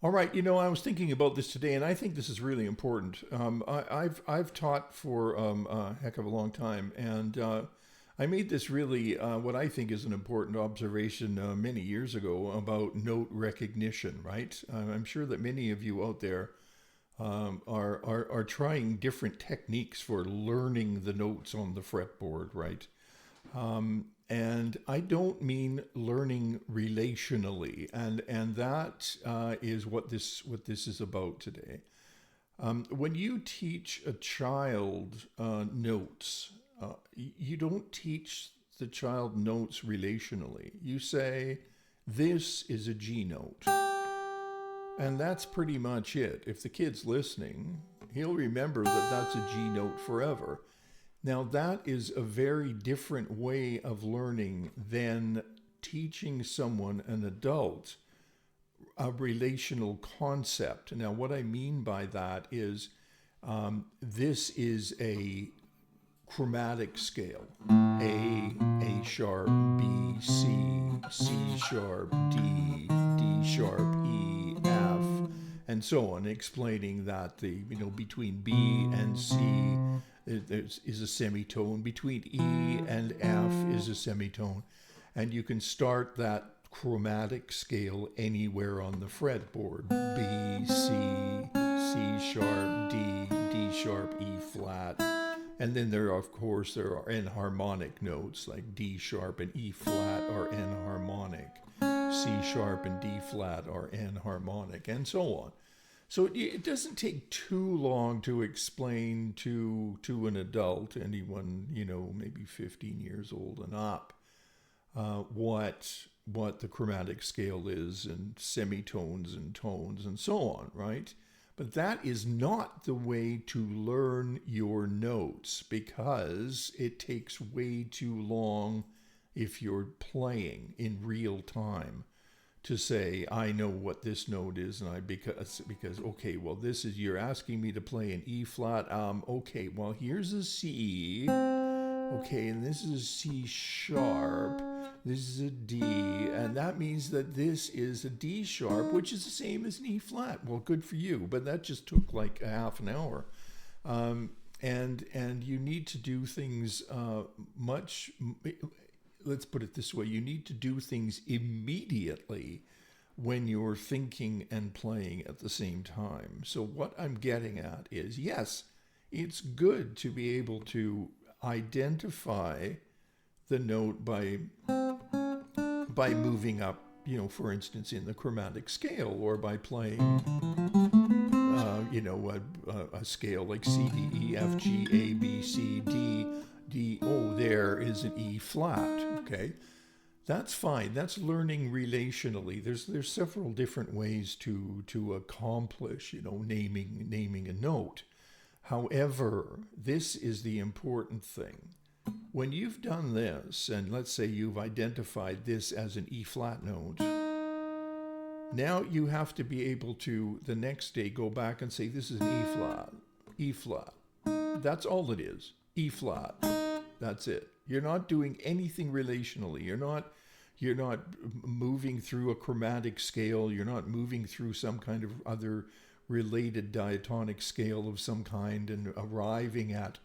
All right, I was thinking about this today, and I think this is really important. I've taught for a heck of a long time, and I made this really what I think is an important observation many years ago about note recognition. Right? I'm sure that many of you out there are trying different techniques for learning the notes on the fretboard. Right? And I don't mean learning relationally, and that is what this is about today. When you teach a child notes, you don't teach the child notes relationally. You say, "This is a G note," and that's pretty much it. If the kid's listening, he'll remember that that's a G note forever. Now, that is a very different way of learning than teaching someone, an adult, a relational concept. Now, what I mean by that is this is a chromatic scale: A sharp, B, C sharp, D sharp, E, F, and so on, explaining that between B and C there is a semitone, between E and F is a semitone, and you can start that chromatic scale anywhere on the fretboard: B, C sharp, D sharp, E flat. And then there are enharmonic notes like D sharp and E flat are enharmonic, C sharp and D flat are enharmonic, and so on. So it doesn't take too long to explain to an adult, anyone maybe 15 years old and up, what the chromatic scale is, and semitones and tones and so on, right? But that is not the way to learn your notes, because it takes way too long if you're playing in real time to say, "I know what this note is," and because okay, well, this is, you're asking me to play an E flat. Okay, well, here's a C. Okay, and this is a C sharp. This is a D, and that means that this is a D sharp, which is the same as an E flat. Well, good for you, but that just took like a half an hour. And you need to do things much. Let's put it this way: you need to do things immediately when you're thinking and playing at the same time. So what I'm getting at is, yes, it's good to be able to identify the note by moving up, for instance, in the chromatic scale, or by playing, a scale like C, D, E, F, G, A, B, C, D, D. Oh, there is an E flat. Okay, that's fine. That's learning relationally. There's several different ways to accomplish, naming a note. However, this is the important thing. When you've done this, and let's say you've identified this as an E flat note, now you have to be able to, the next day, go back and say, "This is an E flat, E flat." That's all it is, E flat. That's it. You're not doing anything relationally. You're not moving through a chromatic scale. You're not moving through some kind of other related diatonic scale of some kind and arriving at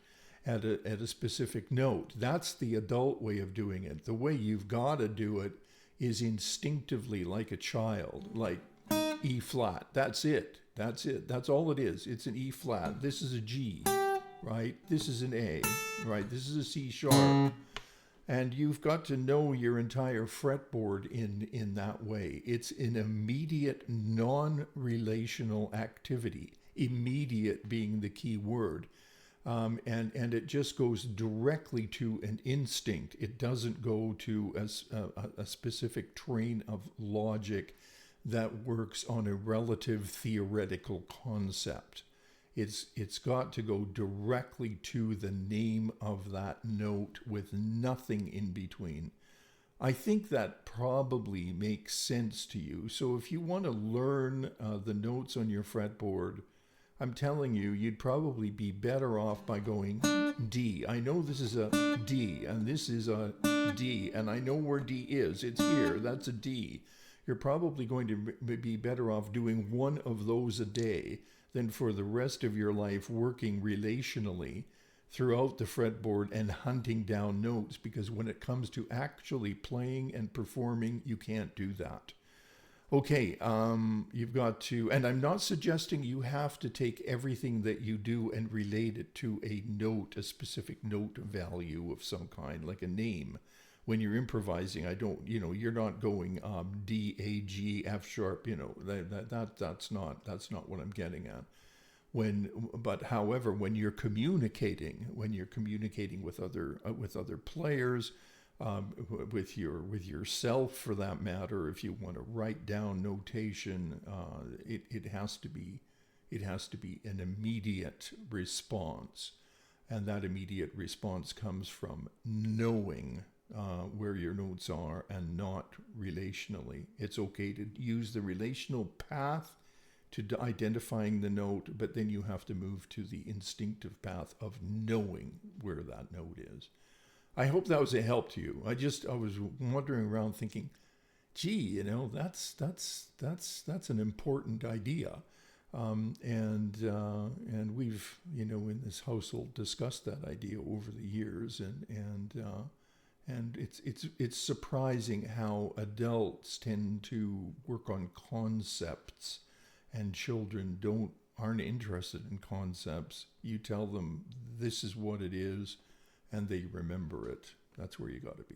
a specific note. That's the adult way of doing it. The way you've got to do it is instinctively, like a child, like E flat. That's it. That's it. That's all it is. It's an E flat. This is a G, right? This is an A, right? This is a C sharp. And you've got to know your entire fretboard in that way. It's an immediate, non-relational activity. Immediate being the key word. And it just goes directly to an instinct. It doesn't go to a specific train of logic that works on a relative theoretical concept. It's got to go directly to the name of that note with nothing in between. I think that probably makes sense to you. So if you want to learn the notes on your fretboard, I'm telling you, you'd probably be better off by going D. I know this is a D, and this is a D, and I know where D is. It's here. That's a D. you're probably going to be better off doing one of those a day than for the rest of your life working relationally throughout the fretboard and hunting down notes, because when it comes to actually playing and performing, you can't do that. Okay, you've got to, and I'm not suggesting you have to take everything that you do and relate it to a note, a specific note value of some kind, like a name. When you're improvising, I don't, you're not going D, A, G, F sharp, that's not what I'm getting at. But however, when you're communicating with other players, with yourself for that matter, if you want to write down notation, it has to be an immediate response, and that immediate response comes from knowing where your notes are and not relationally. It's okay to use the relational path to identifying the note, but then you have to move to the instinctive path of knowing where that note is. I hope that was a help to you. I was wandering around thinking, gee, that's an important idea, and we've in this household discussed that idea over the years, and it's surprising how adults tend to work on concepts, and children aren't interested in concepts. You tell them this is what it is, and they remember it. That's where you got to be.